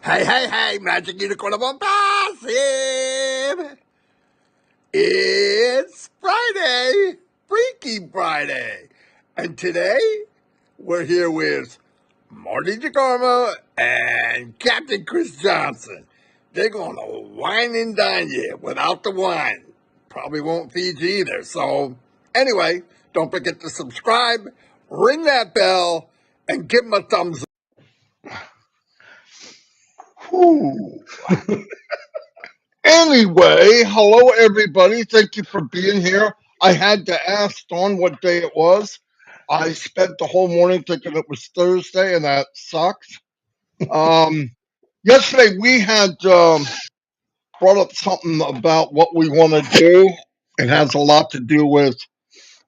Hey, Magic Unicorn of Unpassive! It's Friday, Freaky Friday. And today, we're here with Marty DeGarmo and Captain Chris Johnson. They're going to wine and dine you without the wine. Probably won't feed you either. So, anyway, don't forget to subscribe, ring that bell, and give them a thumbs up. Anyway, hello everybody. Thank you for being here. I had to ask Dawn what day it was. I spent the whole morning thinking it was Thursday, and that sucks. Yesterday we had brought up something about what we want to do. It has a lot to do with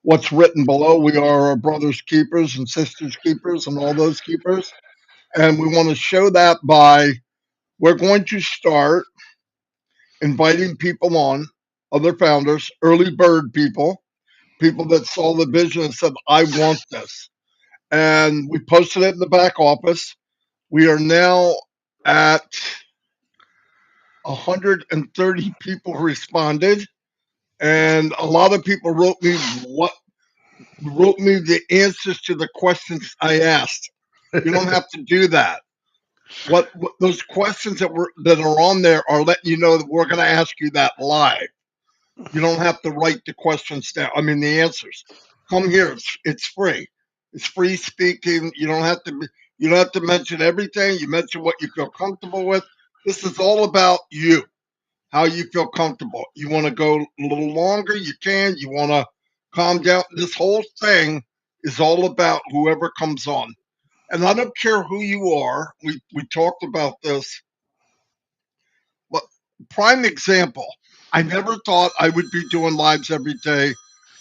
what's written below. We are our brothers' keepers and sisters' keepers and all those keepers. And we want to show that by we're going to start inviting people on, other founders, early bird people that saw the vision and said, I want this. And we posted it in the back office. We are now at 130 people responded. And a lot of people wrote me the answers to the questions I asked. You don't have to do that. What those questions that are on there are letting you know that we're going to ask you that live. You don't have to write the questions down. I mean, the answers. Come here. It's free. It's free speaking. You don't have to mention everything. You mention what you feel comfortable with. This is all about you, how you feel comfortable. You want to go a little longer, you can. You want to calm down. This whole thing is all about whoever comes on. And I don't care who you are. We talked about this. But prime example, I never thought I would be doing lives every day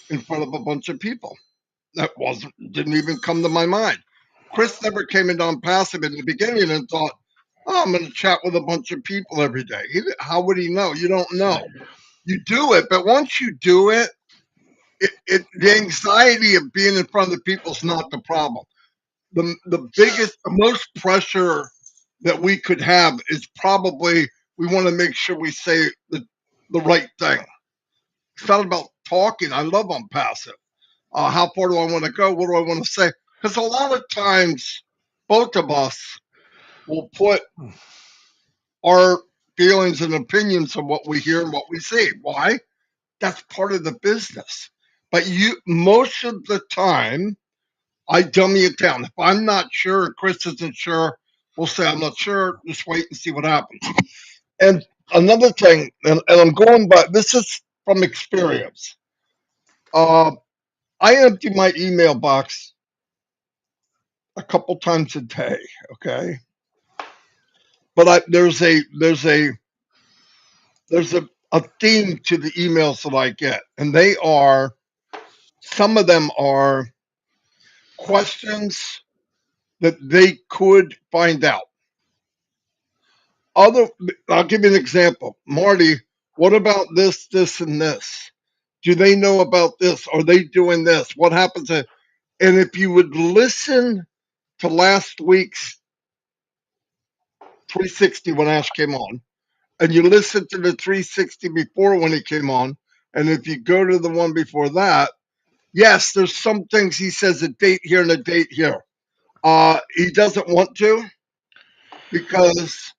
in front of a bunch of people. That didn't even come to my mind. Chris never came into Unpassive in the beginning and thought, oh, I'm going to chat with a bunch of people every day. How would he know? You don't know. You do it, but once you do it, the anxiety of being in front of the people is not the problem. The biggest, the most pressure that we could have is probably we want to make sure we say the right thing. It's not about talking. I love Unpassive. How far do I want to go? What do I want to say? Because a lot of times, both of us will put our feelings and opinions of what we hear and what we see. Why? That's part of the business. But most of the time, I dummy it down. If I'm not sure, Chris isn't sure, we'll say, I'm not sure, just wait and see what happens. And another thing, and I'm going by, this is from experience. I empty my email box a couple times a day, okay? But there's a theme to the emails that I get, and some of them are questions that they could find out. I'll give you an example. Marty, what about this, and this? Do they know about this? Are they doing this? What happens? And if you would listen to last week's 360 when Ash came on, and you listen to the 360 before when he came on, and if you go to the one before that, yes, there's some things he says a date here and a date here. He doesn't want to because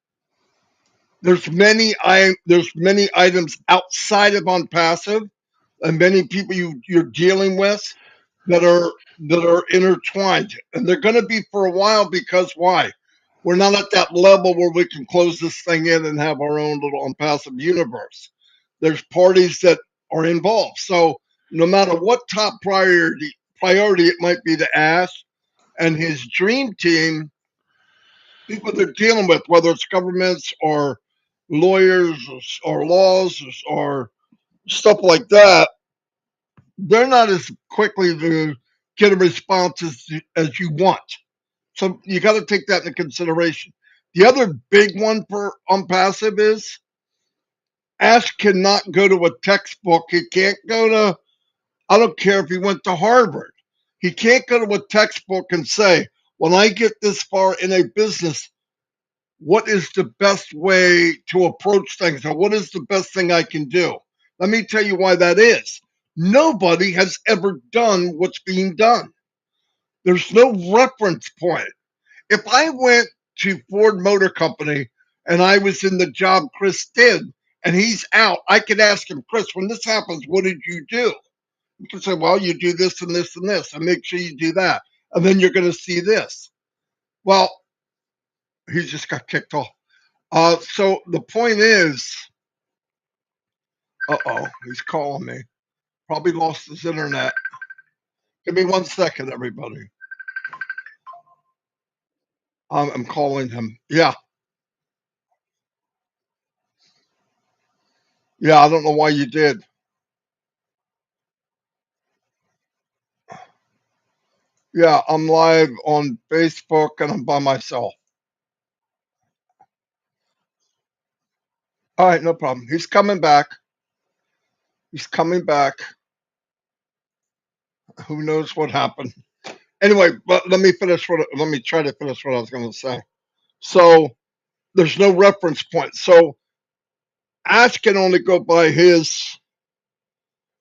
there's many items outside of Unpassive and many people you're dealing with that are intertwined, and they're going to be for a while because why? We're not at that level where we can close this thing in and have our own little Unpassive universe. There's parties that are involved, so no matter what top priority it might be to Ash and his dream team, people they're dealing with, whether it's governments or lawyers or laws or stuff like that, they're not as quickly to get a response as you want. So you got to take that into consideration. The other big one for Unpassive is Ash cannot go to a textbook. He can't go to, I don't care if he went to Harvard. He can't go to a textbook and say, when I get this far in a business, what is the best way to approach things, or what is the best thing I can do? Let me tell you why that is. Nobody has ever done what's being done. There's no reference point. If I went to Ford Motor Company and I was in the job Chris did and he's out, I could ask him, Chris, when this happens, what did you do? You can say, well, you do this and this and this, and make sure you do that. And then you're going to see this. Well, he just got kicked off. So the point is, he's calling me. Probably lost his internet. Give me 1 second, everybody. I'm calling him. Yeah. Yeah, I don't know why you did. Yeah, I'm live on Facebook and I'm by myself. All right, no problem. He's coming back. He's coming back. Who knows what happened? Anyway, but let me try to finish what I was going to say. So there's no reference point. So Ash can only go by his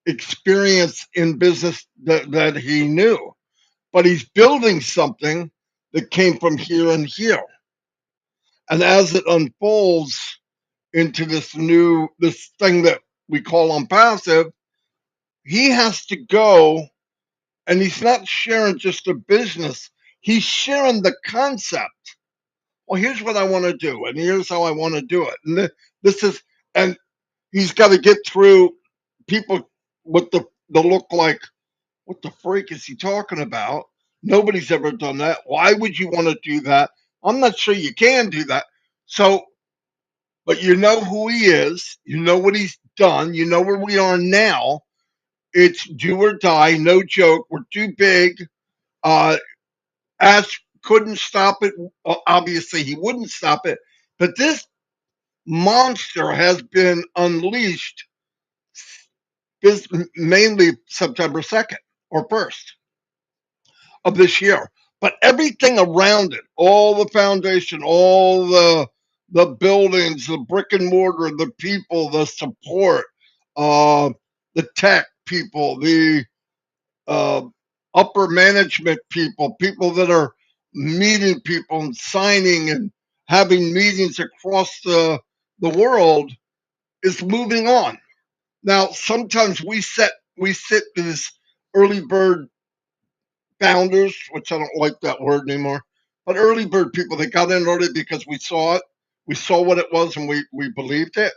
experience in business that he knew, but he's building something that came from here and here. And as it unfolds into this thing that we call unpassive, he has to go, and he's not sharing just a business, he's sharing the concept. Well, here's what I want to do, and here's how I want to do it. And this is, and he's got to get through people with the look like, what the freak is he talking about? Nobody's ever done that. Why would you want to do that? I'm not sure you can do that. So, but you know who he is, you know what he's done, you know where we are now. It's do or die, no joke. We're too big. Ash couldn't stop it. Obviously, he wouldn't stop it. But this monster has been unleashed is mainly September 2nd or 1st of this year. But everything around it, all the foundation, all the buildings, the brick and mortar, the people, the support, uh, the tech people, the uh, upper management people, people that are meeting people and signing and having meetings across the world is moving on. Now, sometimes we sit as early bird founders, which I don't like that word anymore, but early bird people, they got in early because we saw it, we saw what it was, and we believed it.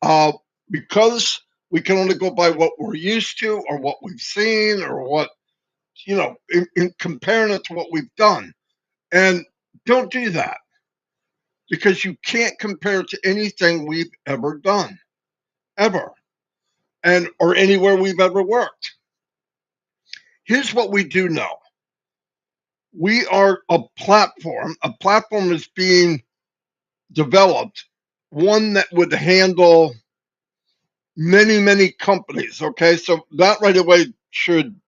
Uh, because we can only go by what we're used to or what we've seen or what, in comparing it to what we've done. And don't do that because you can't compare it to anything we've ever done, ever, and or anywhere we've ever worked. Here's what we do know. We are a platform. A platform is being developed, one that would handle many, many companies. Okay, so that right away should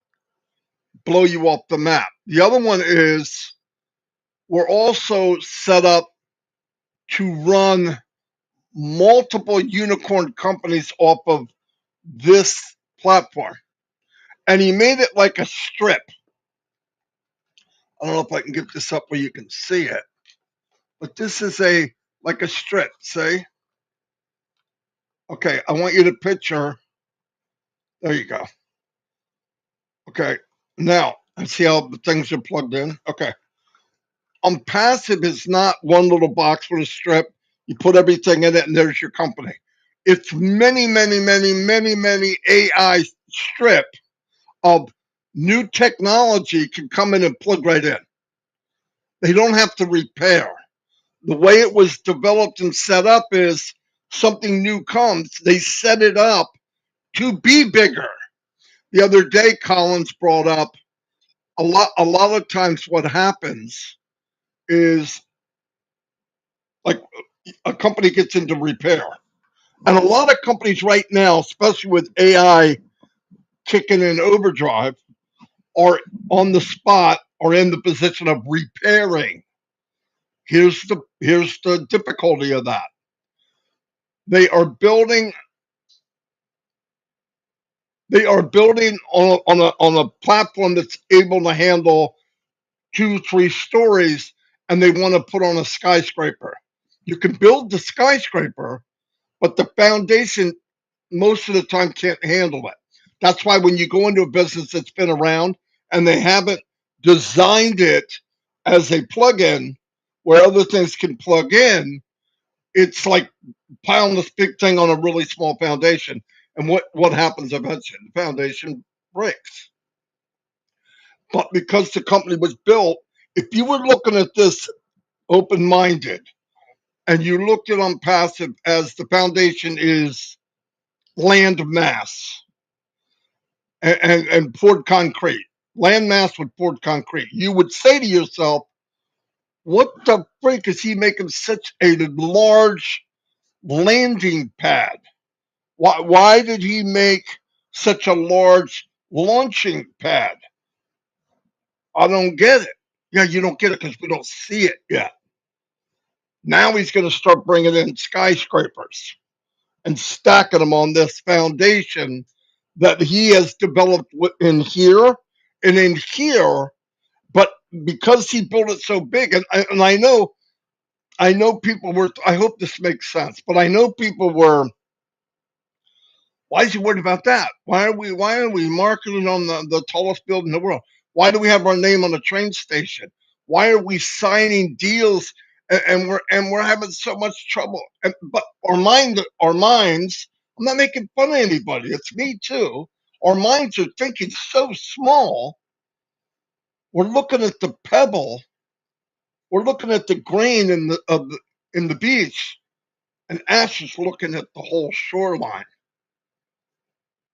blow you off the map. The other one is we're also set up to run multiple unicorn companies off of this platform. And he made it like a strip. I don't know if I can get this up where you can see it, but this is like a strip, see? Okay, I want you to picture. There you go. Okay, now let's see how the things are plugged in. Okay, passive is not one little box with a strip. You put everything in it, and there's your company. It's many, many, many, many, many AI strip of new technology can come in and plug right in. They don't have to repair. The way it was developed and set up is something new comes, they set it up to be bigger. The other day, Collins brought up a lot of times what happens is like a company gets into repair. And a lot of companies right now, especially with AI kicking in overdrive, are on the spot or in the position of repairing. Here's the difficulty of that. They are building on a platform that's able to handle 2, 3 stories, and they want to put on a skyscraper. You can build the skyscraper, but the foundation most of the time can't handle it. That's why when you go into a business that's been around and they haven't designed it as a plug-in where other things can plug in, it's like piling this big thing on a really small foundation. And what happens eventually? The foundation breaks. But because the company was built, if you were looking at this open-minded and you looked at Unpassive as the foundation is land mass and poured concrete, land mass with poured concrete, you would say to yourself, what the freak is he making such a large landing pad? Why did he make such a large launching pad? I don't get it. Yeah, you don't get it because we don't see it yet. Now he's going to start bringing in skyscrapers and stacking them on this foundation that he has developed in here and in here. But because he built it so big, and I know people were. I hope this makes sense, but I know people were. Why is he worried about that? Why are we marketing on the tallest building in the world? Why do we have our name on the train station? Why are we signing deals and we're having so much trouble? But our minds, I'm not making fun of anybody. It's me too. Our minds are thinking so small. We're looking at the pebble. We're looking at the grain in the beach, and Ash is looking at the whole shoreline.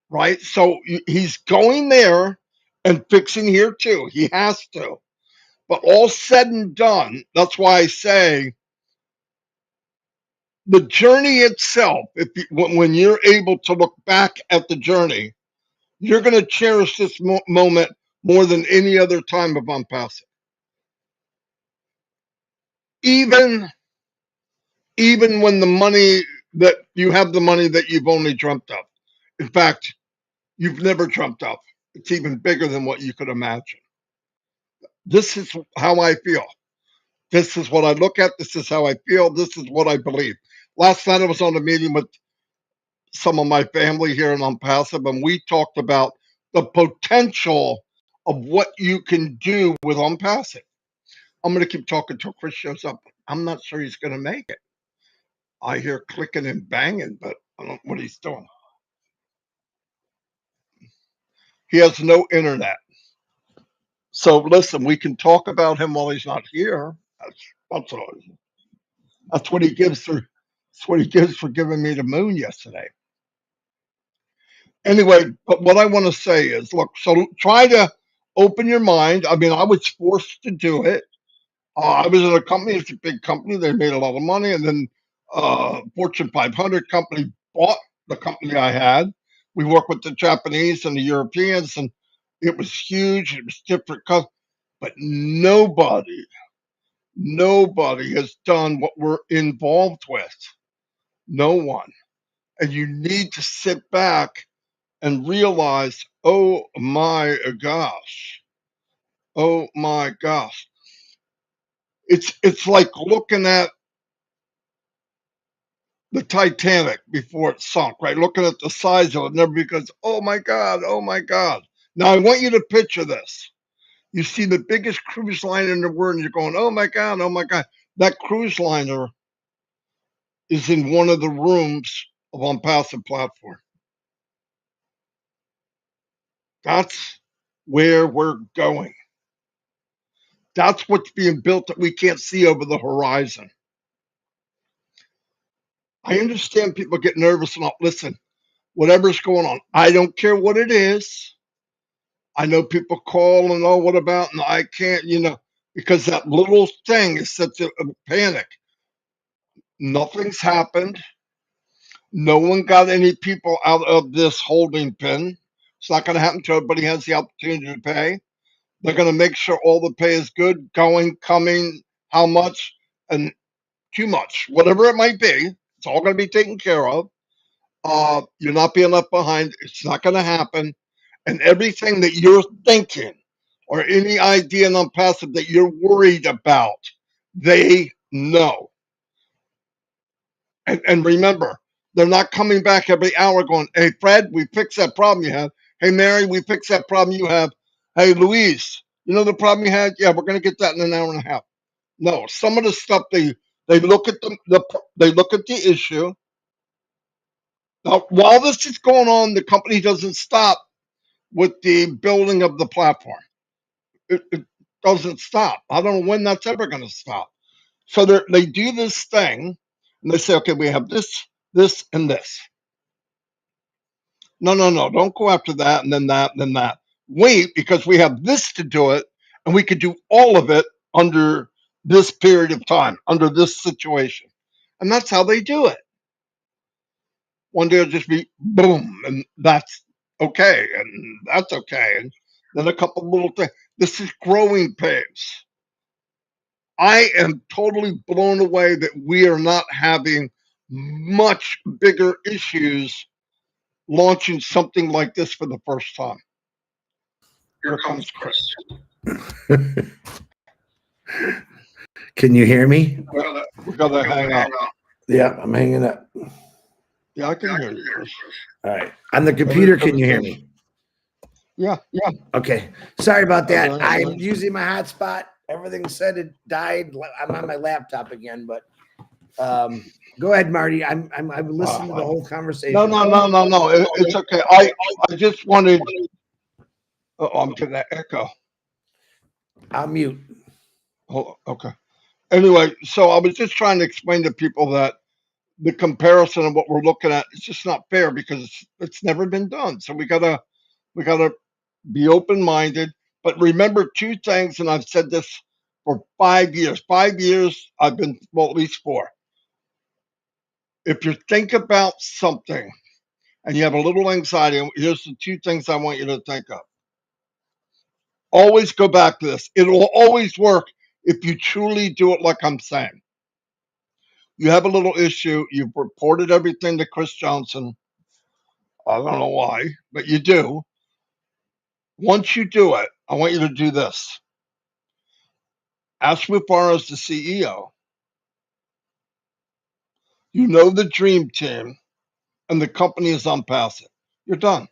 Right? So he's going there and fixing here too. He has to. But all said and done, that's why I say the journey itself, when you're able to look back at the journey, you're going to cherish this moment more than any other time of Unpassing. Even even when the money that you've only dreamt of. In fact, you've never dreamt of. It's even bigger than what you could imagine. This is how I feel. This is what I look at. This is how I feel. This is what I believe. Last night I was on a meeting with some of my family here in Unpassive, and we talked about the potential of what you can do with Unpassive. I'm going to keep talking till Chris shows up. I'm not sure he's going to make it. I hear clicking and banging, but I don't know what he's doing. He has no internet. So listen, we can talk about him while he's not here. That's all. That's what he gives for. That's what he gives for giving me the moon yesterday. Anyway, but what I want to say is, look. So try to open your mind. I mean, I was forced to do it. I was in a company. It's a big company. They made a lot of money, and then Fortune 500 company bought the company I had. We worked with the Japanese and the Europeans, and it was huge. It was different, but nobody has done what we're involved with. No one. And you need to sit back and realize, oh my gosh, oh my gosh. It's like looking at the Titanic before it sunk, right? Looking at the size of it, and everybody goes, oh my God, oh my God. Now I want you to picture this. You see the biggest cruise liner in the world, and you're going, oh my God, oh my God. That cruise liner is in one of the rooms of Unpassive platform. That's where we're going. That's what's being built that we can't see over the horizon. I understand people get nervous and all. Listen, whatever's going on, I don't care what it is. I know people call and oh, what about? And I can't, because that little thing is such a panic. Nothing's happened. No one got any people out of this holding pen. It's not going to happen until everybody has the opportunity to pay. They're going to make sure all the pay is good, going, coming, how much, and too much, whatever it might be. It's all going to be taken care of. You're not being left behind. It's not going to happen. And everything that you're thinking or any idea in Unpassive that you're worried about, they know. And remember, they're not coming back every hour going, hey, Fred, we fixed that problem you have. Hey, Mary, we fixed that problem you have. Hey, Louise, you know the problem you had? Yeah, we're going to get that in an hour and a half. No, some of the stuff they look at they look at the issue. Now, while this is going on, the company doesn't stop with the building of the platform. It doesn't stop. I don't know when that's ever going to stop. So they do this thing, and they say, okay, we have this, this, and this. No, no, no, don't go after that, and then that, and then that. Wait, because we have this to do it, and we could do all of it under this period of time, under this situation. And that's how they do it. One day it'll just be boom, and that's okay, and that's okay. And then a couple little things. This is growing pains. I am totally blown away that we are not having much bigger issues launching something like this for the first time. Here comes Chris. Can you hear me? We gotta hang up. Yeah, I'm hanging up. Yeah, I can hear you, Chris. All right. On the computer, can you hear me? Yeah, yeah. Okay. Sorry about that. Okay. I'm using my hotspot. Everything said it died. I'm on my laptop again, but go ahead, Marty. I'm listening to the whole conversation. No. It's okay. I just wanted. Oh, I'm getting that echo. I'll mute. Oh, okay. Anyway, so I was just trying to explain to people that the comparison of what we're looking at is just not fair because it's never been done. So we gotta be open minded. But remember two things, and I've said this for 5 years. 5 years I've been, well, at least 4. If you think about something and you have a little anxiety, here's the 2 things I want you to think of. Always go back to this. It will always work if you truly do it like I'm saying. You have a little issue, you've reported everything to Chris Johnson. I don't know why, but you do. Once you do it, I want you to do this. Ask Mufara as the CEO. You know the dream team, and the company is Unpassive. You're done.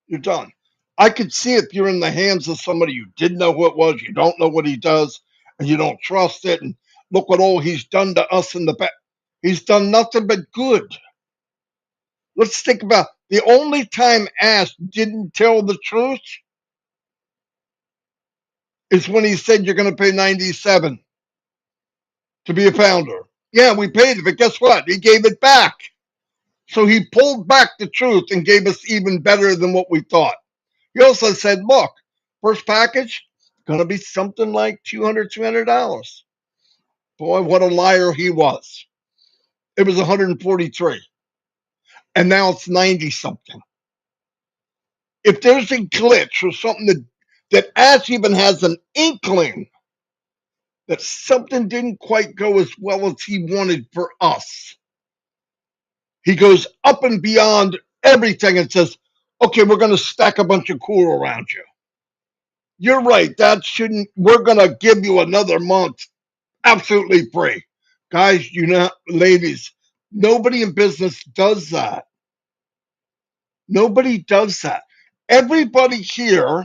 You're done. I could see if you're in the hands of somebody you didn't know who it was, you don't know what he does, and you don't trust it, and look what all he's done to us in the back. He's done nothing but good. Let's think about the only time Ash didn't tell the truth is when he said you're going to pay 97 to be a founder. Yeah, we paid it, but guess what? He gave it back. So he pulled back the truth and gave us even better than what we thought. He also said, look, first package, going to be something like $200. Boy, what a liar he was. It was 143. And now it's 90 something. If there's a glitch or something that Ash even has an inkling that something didn't quite go as well as he wanted for us, he goes up and beyond everything and says, okay, we're going to stack a bunch of cool around you. You're right. That shouldn't, we're going to give you another month absolutely free. Guys, you know, ladies, nobody in business does that. Nobody does that. Everybody here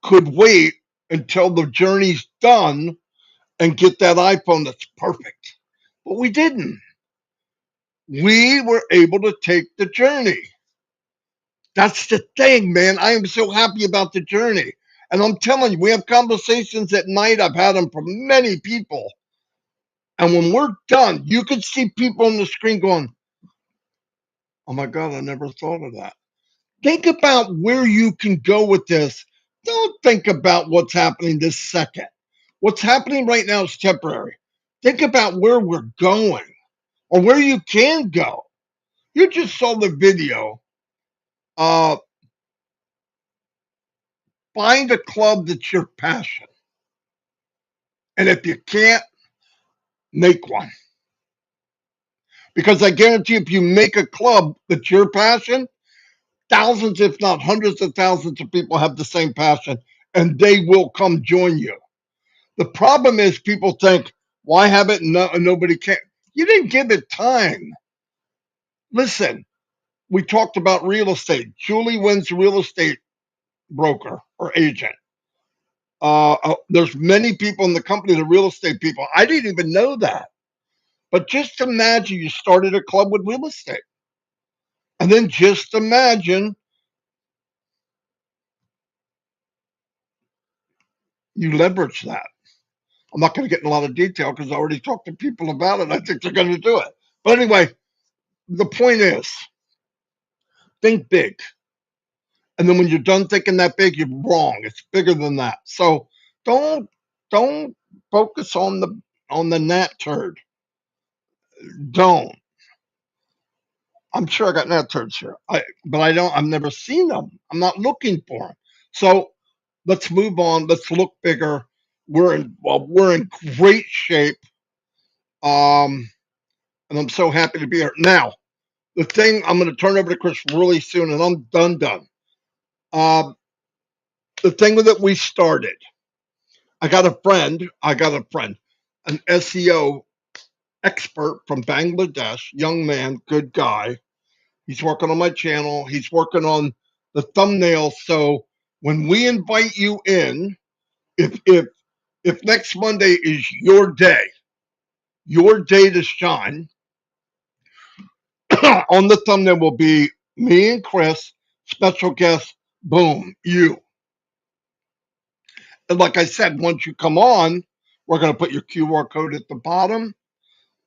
could wait until the journey's done and get that iPhone that's perfect. But we didn't. We were able to take the journey. That's the thing, man. I am so happy about the journey. And I'm telling you, we have conversations at night. I've had them from many people. And when we're done, you can see people on the screen going, oh my God, I never thought of that. Think about where you can go with this. Don't think about what's happening this second. What's happening right now is temporary. Think about where we're going or where you can go. You just saw the video find a club that's your passion. And if you can't, make one. Because I guarantee if you make a club that's your passion, thousands, if not hundreds of thousands of people have the same passion and they will come join you. The problem is people think, why have it? No, nobody can. You didn't give it time. Listen, we talked about real estate. Julie Wynn's real estate broker or agent. There's many people in the company, the real estate people. I didn't even know that. But just imagine you started a club with real estate. And then just imagine you leverage that. I'm not going to get in a lot of detail because I already talked to people about it. I think they're going to do it. But anyway, the point is, think big. And then when you're done thinking that big, you're wrong. It's bigger than that. So don't focus on the gnat turd. Don't. I'm sure I got gnat turds here. But I don't. I've never seen them. I'm not looking for them. So let's move on. Let's look bigger. We're in great shape. And I'm so happy to be here. Now, the thing I'm going to turn over to Chris really soon, and I'm done. The thing that we started, I got a friend, an SEO expert from Bangladesh, young man, good guy. He's working on my channel. He's working on the thumbnail. So when we invite you in, if next Monday is your day to shine, on the thumbnail will be me and Chris, special guest, boom, you. And like I said, once you come on, we're going to put your QR code at the bottom.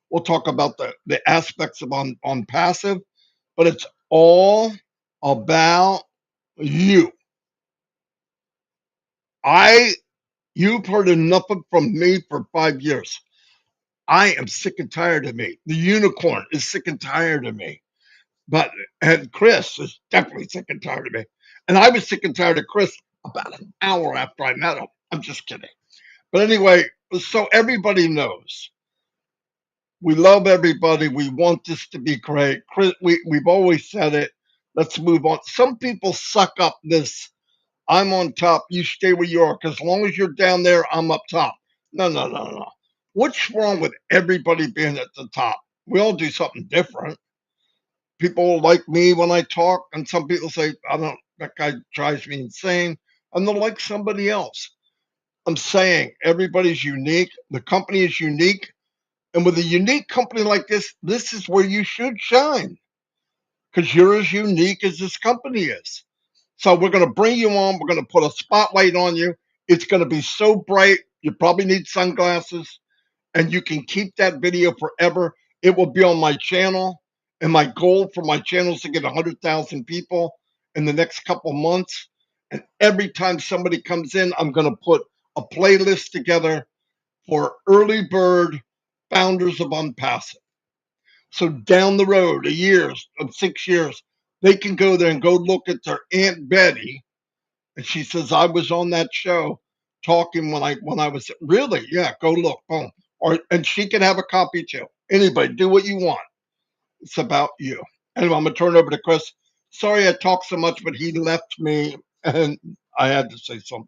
We'll talk about the aspects of on passive, but it's all about you. You've heard enough from me for 5 years. I am sick and tired of me. The unicorn is sick and tired of me. And Chris is definitely sick and tired of me. And I was sick and tired of Chris about an hour after I met him. I'm just kidding. But anyway, so everybody knows. We love everybody. We want this to be great. Chris, we've always said it. Let's move on. Some people suck up this, I'm on top, you stay where you are, because as long as you're down there, I'm up top. No. What's wrong with everybody being at the top? We all do something different. People like me when I talk, and some people say, that guy drives me insane. And they'll like somebody else. I'm saying everybody's unique. The company is unique. And with a unique company like this is where you should shine because you're as unique as this company is. So we're going to bring you on. We're going to put a spotlight on you. It's going to be so bright. You probably need sunglasses, and you can keep that video forever. It will be on my channel. And my goal for my channel is to get 100,000 people in the next couple months. And every time somebody comes in, I'm going to put a playlist together for early bird founders of Unpassive. So down the road, 6 years, they can go there and go look at their Aunt Betty, and she says, "I was on that show talking when I was really, yeah, go look, boom." And she can have a copy too. Anybody, do what you want. It's about you. Anyway, I'm gonna turn it over to Chris. Sorry I talked so much, but he left me, and I had to say something.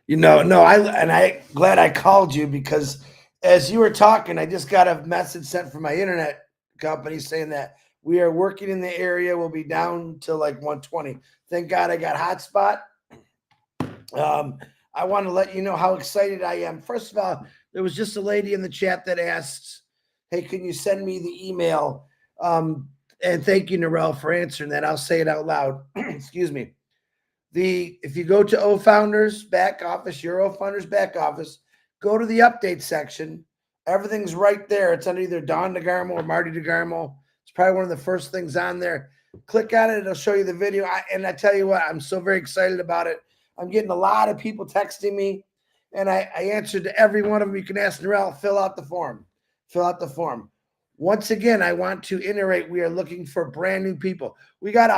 I glad I called you because as you were talking, I just got a message sent from my internet company saying that we are working in the area. We'll be down to like 120. Thank God I got hotspot. I want to let you know how excited I am. First of all, there was just a lady in the chat that asked, "Hey, can you send me the email?" And thank you, Narelle, for answering that. I'll say it out loud. Excuse me. If you go to OFounders back office, your OFounders back office, go to the update section. Everything's right there. It's under either Don DeGarmo or Marty DeGarmo. It's probably one of the first things on there. Click on it. It'll show you the video. And I tell you what, I'm so very excited about it. I'm getting a lot of people texting me, and I answered to every one of them. You can ask Narelle, fill out the form. Fill out the form. Once again, I want to iterate. We are looking for brand new people. We got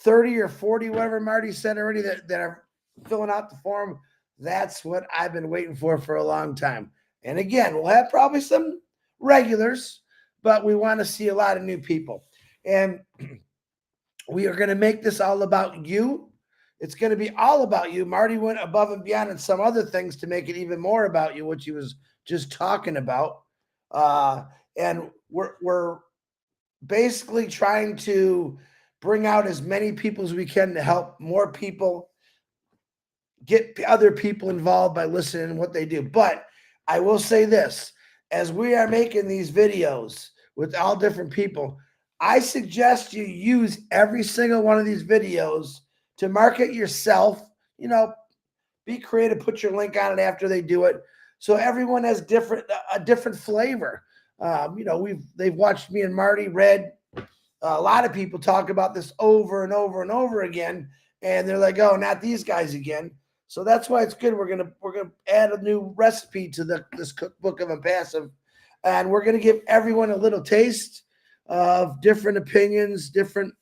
30 or 40, whatever Marty said already, that are filling out the form. That's what I've been waiting for a long time. And again, we'll have probably some regulars, but we want to see a lot of new people. And we are going to make this all about you. It's going to be all about you. Marty went above and beyond in some other things to make it even more about you, which he was just talking about. And we're basically trying to bring out as many people as we can to help more people get other people involved by listening to what they do. But I will say this, as we are making these videos with all different people, I suggest you use every single one of these videos to market yourself. You know, be creative, put your link on it after they do it. So everyone has a different flavor. You know, they've watched me and Marty, Red. A lot of people talk about this over and over and over again, and they're like, "Oh, not these guys again." So that's why it's good. We're gonna add a new recipe to this cookbook of Unpassive, and we're gonna give everyone a little taste of different opinions, different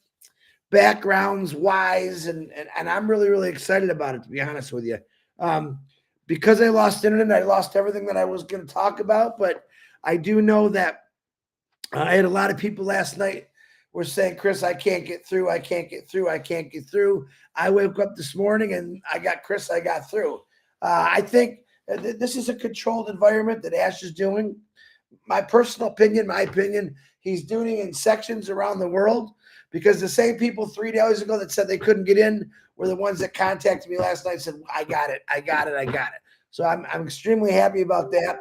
backgrounds, whys, and I'm really, really excited about it, to be honest with you. Because I lost internet, I lost everything that I was going to talk about, but I do know that I had a lot of people last night were saying, Chris, I can't get through. I can't get through. I can't get through. I woke up this morning and I got Chris. I got through. I think this is a controlled environment that Ash is doing. My personal opinion, he's doing it in sections around the world, because the same people 3 days ago that said they couldn't get in were the ones that contacted me last night and said, I got it. I got it. I got it. So I'm extremely happy about that.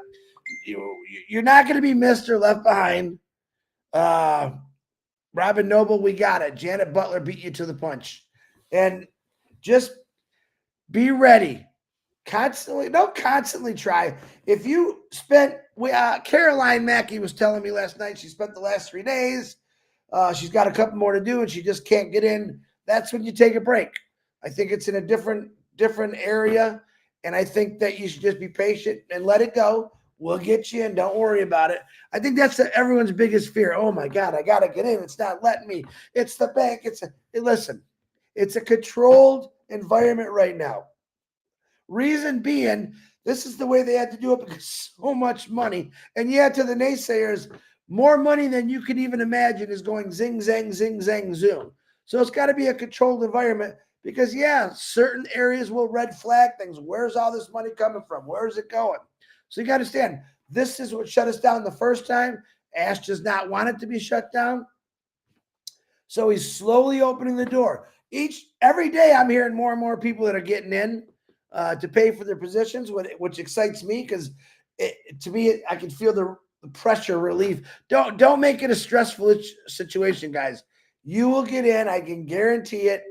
You're not going to be missed or left behind. Robin Noble, we got it. Janet Butler beat you to the punch. And just be ready. Don't constantly try. If you spent, Caroline Mackey was telling me last night, she spent the last 3 days. She's got a couple more to do and she just can't get in. That's when you take a break. I think it's in a different area. And I think that you should just be patient and let it go. We'll get you in. Don't worry about it. I think that's everyone's biggest fear. Oh my God, I got to get in. It's not letting me. It's the bank. Listen, it's a controlled environment right now. Reason being, this is the way they had to do it because so much money. And yeah, to the naysayers, more money than you can even imagine is going zing, zang, zing, zang, zoom. So it's got to be a controlled environment because, yeah, certain areas will red flag things. Where's all this money coming from? Where is it going? So you got to understand, this is what shut us down the first time. Ash does not want it to be shut down. So he's slowly opening the door. Every day I'm hearing more and more people that are getting in to pay for their positions, which excites me because to me, I can feel the pressure relief. Don't make it a stressful situation, guys. You will get in. I can guarantee it.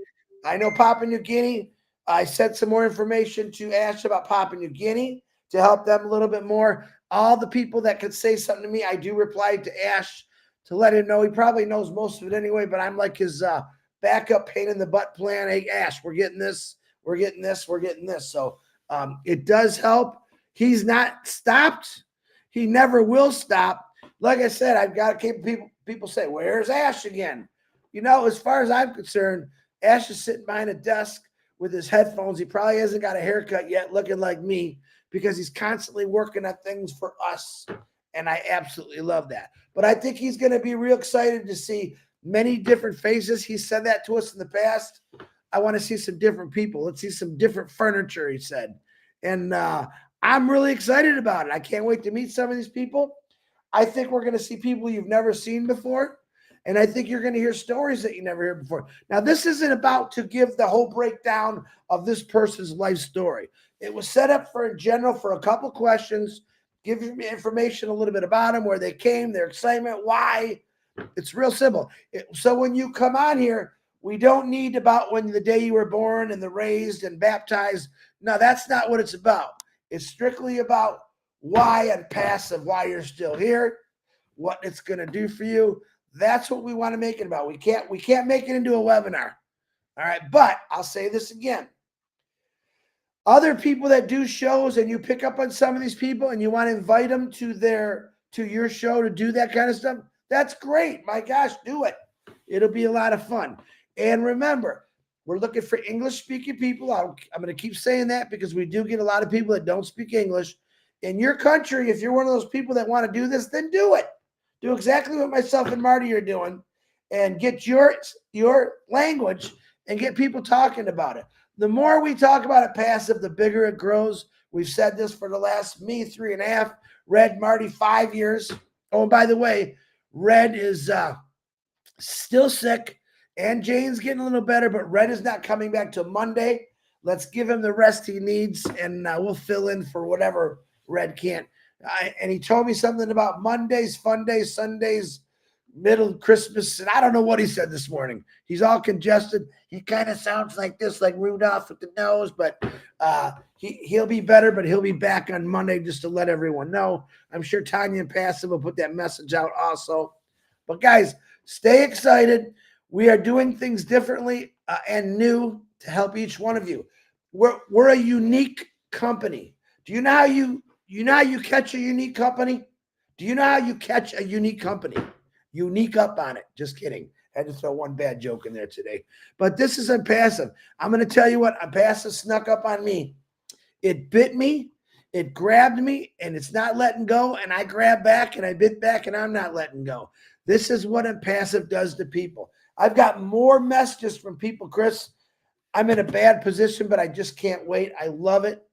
I know Papua New Guinea. I sent some more information to Ash about Papua New Guinea to help them a little bit more. All the people that could say something to me, I do reply to Ash to let him know. He probably knows most of it anyway, but I'm like his backup pain in the butt plan. Hey, Ash, we're getting this. We're getting this. We're getting this. So it does help. He's not stopped. He never will stop. Like I said, I've got to keep people say, where's Ash again? You know, as far as I'm concerned, Ash is sitting behind a desk with his headphones. He probably hasn't got a haircut yet, looking like me, because he's constantly working at things for us. And I absolutely love that. But I think he's going to be real excited to see many different faces. He said that to us in the past. I want to see some different people. Let's see some different furniture, he said. And I'm really excited about it. I can't wait to meet some of these people. I think we're going to see people you've never seen before. And I think you're going to hear stories that you never heard before. Now, this isn't about to give the whole breakdown of this person's life story. It was set up in general for a couple questions, give you information a little bit about them, where they came, their excitement, why. It's real simple. So when you come on here, we don't need about when the day you were born and the raised and baptized. No, that's not what it's about. It's strictly about why Unpassive, why you're still here, what it's going to do for you. That's what we want to make it about. We can't make it into a webinar. All right. But I'll say this again. Other people that do shows and you pick up on some of these people and you want to invite them to your show to do that kind of stuff, that's great. My gosh, do it. It'll be a lot of fun. And remember, we're looking for English-speaking people. I'm going to keep saying that because we do get a lot of people that don't speak English. In your country, if you're one of those people that want to do this, then do it. Do exactly what myself and Marty are doing and get your language and get people talking about it. The more we talk about it passive, the bigger it grows. We've said this for the last 3.5, Red, Marty, 5 years. Oh, and by the way, Red is still sick, and Jane's getting a little better, but Red is not coming back till Monday. Let's give him the rest he needs, and we'll fill in for whatever Red can't. And he told me something about Mondays, fun days, Sundays, middle Christmas, and I don't know what he said this morning. He's all congested. He kind of sounds like this, like Rudolph with the nose, but he'll be better, but he'll be back on Monday just to let everyone know. I'm sure Tanya and Passive will put that message out also. But guys, stay excited. We are doing things differently and new to help each one of you. We're a unique company. Do you know how you catch a unique company? Do you know how you catch a unique company? Unique up on it. Just kidding. I had to throw one bad joke in there today. But this is Unpassive. I'm going to tell you what, Unpassive snuck up on me. It bit me, it grabbed me, and it's not letting go. And I grab back and I bit back and I'm not letting go. This is what Unpassive does to people. I've got more messages from people, Chris. I'm in a bad position, but I just can't wait. I love it.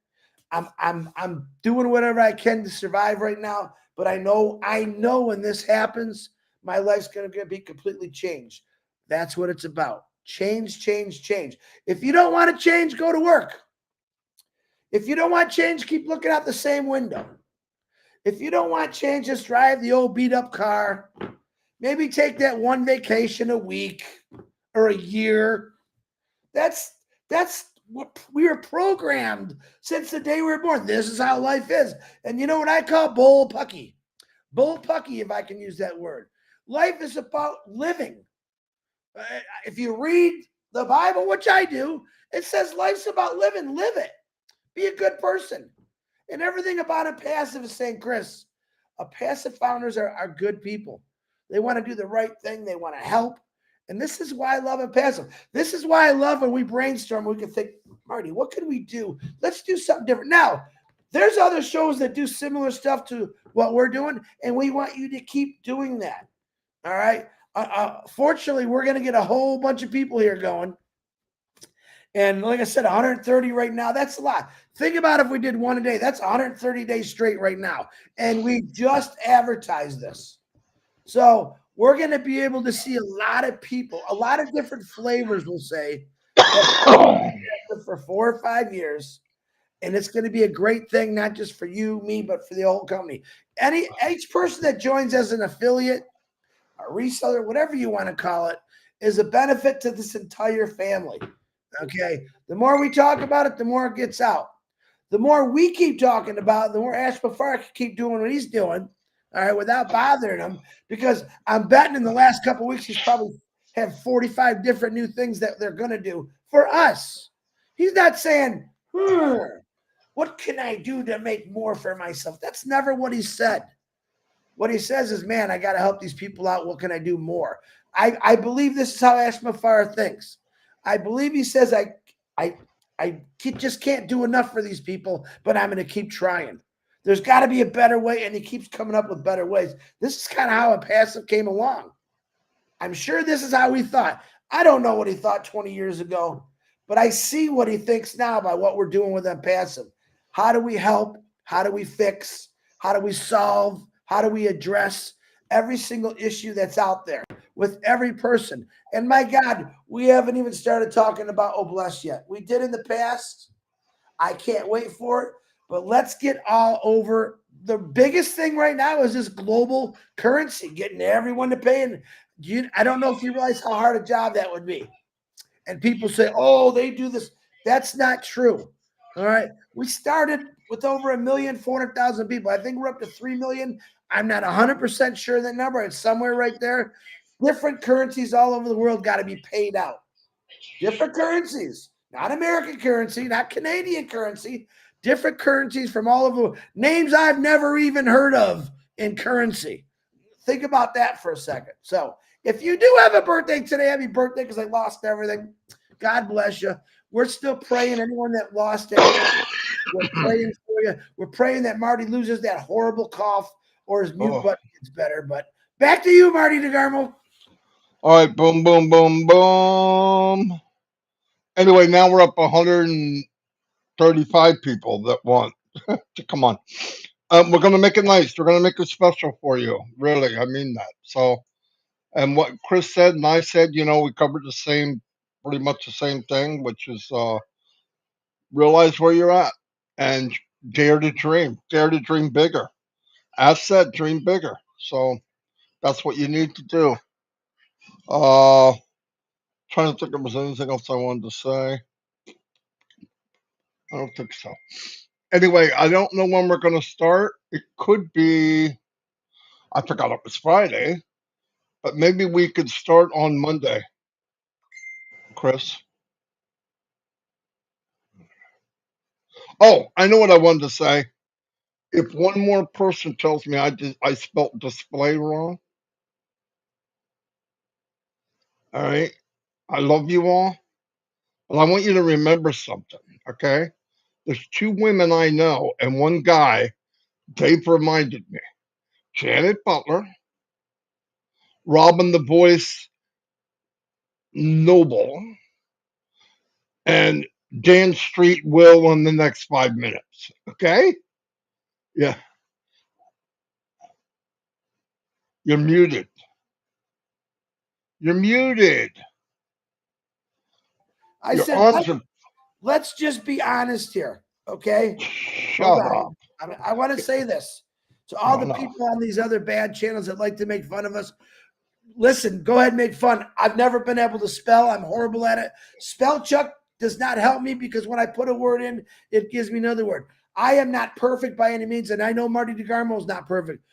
I'm doing whatever I can to survive right now, but I know when this happens, my life's going to be completely changed. That's what it's about. Change, change, change. If you don't want to change, go to work. If you don't want change, keep looking out the same window. If you don't want change, just drive the old beat up car. Maybe take that one vacation a week or a year. That's what we were programmed since the day we were born. This is how life is. And you know what I call bullpucky? Bullpucky, if I can use that word. Life is about living. If you read the Bible, which I do, it says life's about living. Live it. Be a good person. And everything about Unpassive is saying, Chris, Unpassive founders are good people. They want to do the right thing. They want to help. And this is why I love Unpassive. This is why I love when we brainstorm. We can think, Marty, what can we do? Let's do something different. Now, there's other shows that do similar stuff to what we're doing, and we want you to keep doing that. All right? Fortunately, we're going to get a whole bunch of people here going. And like I said, 130 right now, that's a lot. Think about if we did one a day. That's 130 days straight right now. And we just advertised this. So we're going to be able to see a lot of people, a lot of different flavors, we'll say, for 4 or 5 years. And it's going to be a great thing, not just for you, me, but for the whole company. Each person that joins as an affiliate, a reseller, whatever you want to call it, is a benefit to this entire family. Okay. The more we talk about it, the more it gets out. The more we keep talking about it, the more Ash Bafar can keep doing what he's doing. All right, without bothering him, because I'm betting in the last couple of weeks he's probably have 45 different new things that they're going to do for us. He's not saying, what can I do to make more for myself? That's never what he said. What he says is, man, I got to help these people out. What can I do more? I believe this is how Ash Bafar thinks. I believe he says, I just can't do enough for these people, but I'm going to keep trying. There's got to be a better way, and he keeps coming up with better ways. This is kind of how Unpassive came along. I'm sure this is how he thought. I don't know what he thought 20 years ago, but I see what he thinks now by what we're doing with Unpassive. How do we help? How do we fix? How do we solve? How do we address every single issue that's out there with every person? And my God, we haven't even started talking about Obless yet. We did in the past. I can't wait for it. But let's get all over. The biggest thing right now is this global currency, getting everyone to pay. And I don't know if you realize how hard a job that would be. And people say, oh, they do this. That's not true. All right. We started with over 1,400,000 people. I think we're up to 3 million. I'm not 100% sure of that number. It's somewhere right there. Different currencies all over the world got to be paid out. Different currencies, not American currency, not Canadian currency. Different currencies from all over, names I've never even heard of in currency. Think about that for a second. So if you do have a birthday today, happy birthday, because I lost everything. God bless you. We're still praying. Anyone that lost anything, we're praying for you. We're praying that Marty loses that horrible cough or his mute button gets better. But back to you, Marty DeGarmo. All right, boom, boom, boom, boom. Anyway, now we're up 135 people that want to come on. We're going to make it nice. We're going to make it special for you. Really, I mean that. So, and what Chris said and I said, we covered pretty much the same thing, which is realize where you're at and dare to dream bigger. As said, dream bigger. So that's what you need to do. Trying to think if there was anything else I wanted to say. I don't think so. Anyway, I don't know when we're going to start. It could be, I forgot it was Friday, but maybe we could start on Monday, Chris. Oh, I know what I wanted to say. If one more person tells me I spelt display wrong, all right, I love you all, but I want you to remember something, okay? There's two women I know and one guy, they've reminded me. Janet Butler, Robin the Voice Noble, and Dan Street will in the next 5 minutes. Okay? Yeah. You're muted. You're muted. I Your said, arms are. let's just be honest here. Okay. Hold Shut up. on. I want to say this to all the people on these other bad channels that like to make fun of us. Listen, go ahead and make fun. I've never been able to spell. I'm horrible at it. Spell check does not help me because when I put a word in, it gives me another word. I am not perfect by any means, and I know Marty DeGarmo is not perfect.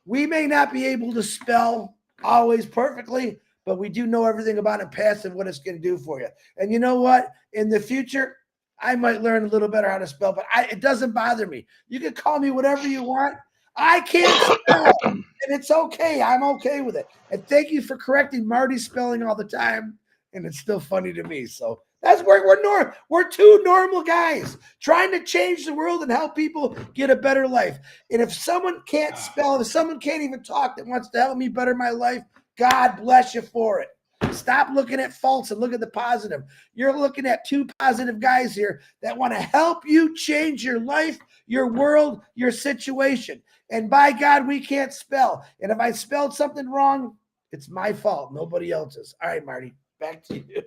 We may not be able to spell always perfectly, but we do know everything about Unpassive, what it's going to do for you. And you know what? In the future, I might learn a little better how to spell, but it doesn't bother me. You can call me whatever you want. I can't spell, and it's okay. I'm okay with it. And thank you for correcting Marty's spelling all the time, and it's still funny to me. So that's where we're two normal guys trying to change the world and help people get a better life. And if someone can't spell, if someone can't even talk that wants to help me better my life, God bless you for it. Stop looking at faults and look at the positive. You're looking at two positive guys here that want to help you change your life, your world, your situation. And by God, we can't spell. And if I spelled something wrong, it's my fault, nobody else's. All right, Marty, back to you.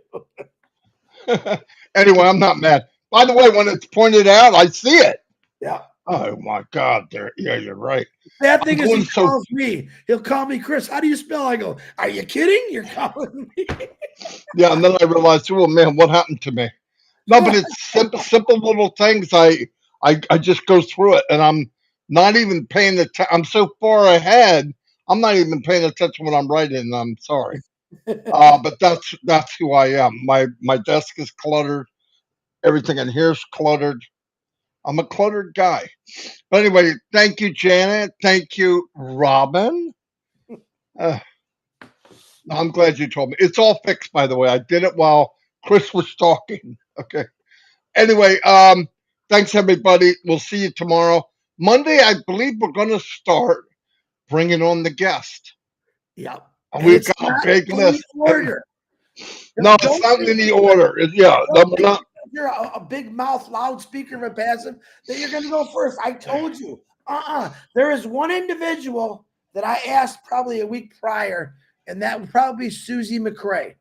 Anyway, I'm not mad. By the way, when it's pointed out, I see it. Yeah. Oh my God! Yeah, you're right. Bad thing is he calls me. He'll call me Chris. How do you spell? I go, are you kidding? You're calling me. Yeah, and then I realized, oh man, what happened to me? No, but it's simple little things. I just go through it, and I'm not even paying attention. I'm so far ahead. I'm not even paying attention when I'm writing. And I'm sorry, but that's who I am. My desk is cluttered. Everything in here is cluttered. I'm a cluttered guy. But anyway, thank you, Janet. Thank you, Robin. I'm glad you told me. It's all fixed, by the way. I did it while Chris was talking. Okay. Anyway, thanks everybody. We'll see you tomorrow. Monday, I believe we're going to start bringing on the guest. Yeah. We've got a big list. Order. No, it's not in any order. You're a big mouth loudspeaker of Unpassive that you're going to go first. I told you. There is one individual that I asked probably a week prior, and that would probably be Susie McCrae.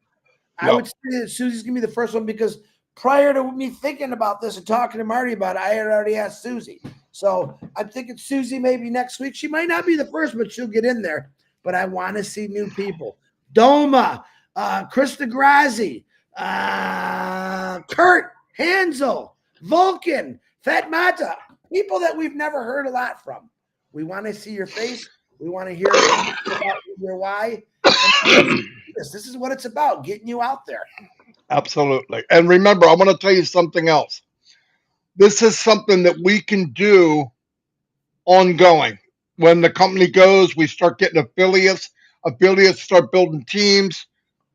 I would say that Susie's going to be the first one because prior to me thinking about this and talking to Marty about it, I had already asked Susie. So I'm thinking Susie maybe next week. She might not be the first, but she'll get in there. But I want to see new people. Doma, Krista Grazi, Kurt, Hansel, Vulcan, Fat Mata, people that we've never heard a lot from. We want to see your face. We want to hear about your why. This is what it's about, getting you out there. Absolutely. And remember, I want to tell you something else. This is something that we can do ongoing. when the company goes, we start getting affiliates. Affiliates start building teams.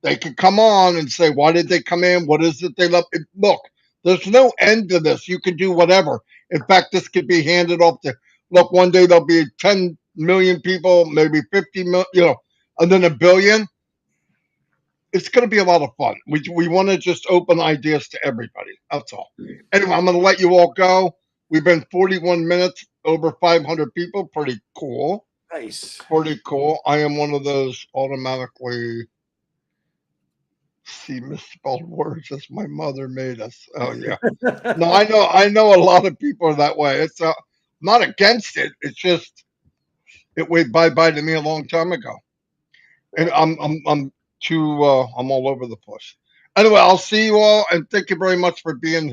They can come on and say, why did they come in? What is it they love? Look, there's no end to this. You can do whatever. In fact, this could be handed off to, look, one day there'll be 10 million people, maybe 50 million, and then a billion. It's going to be a lot of fun. We want to just open ideas to everybody. That's all. Anyway, I'm going to let you all go. We've been 41 minutes, over 500 people. Pretty cool. Nice. Pretty cool. I am one of those automatically see misspelled words as my mother made us. Oh yeah. No, I know a lot of people are that way. It's not against it. It's just it went bye to me a long time ago. And I'm too I'm all over the place. Anyway, I'll see you all and thank you very much for being here.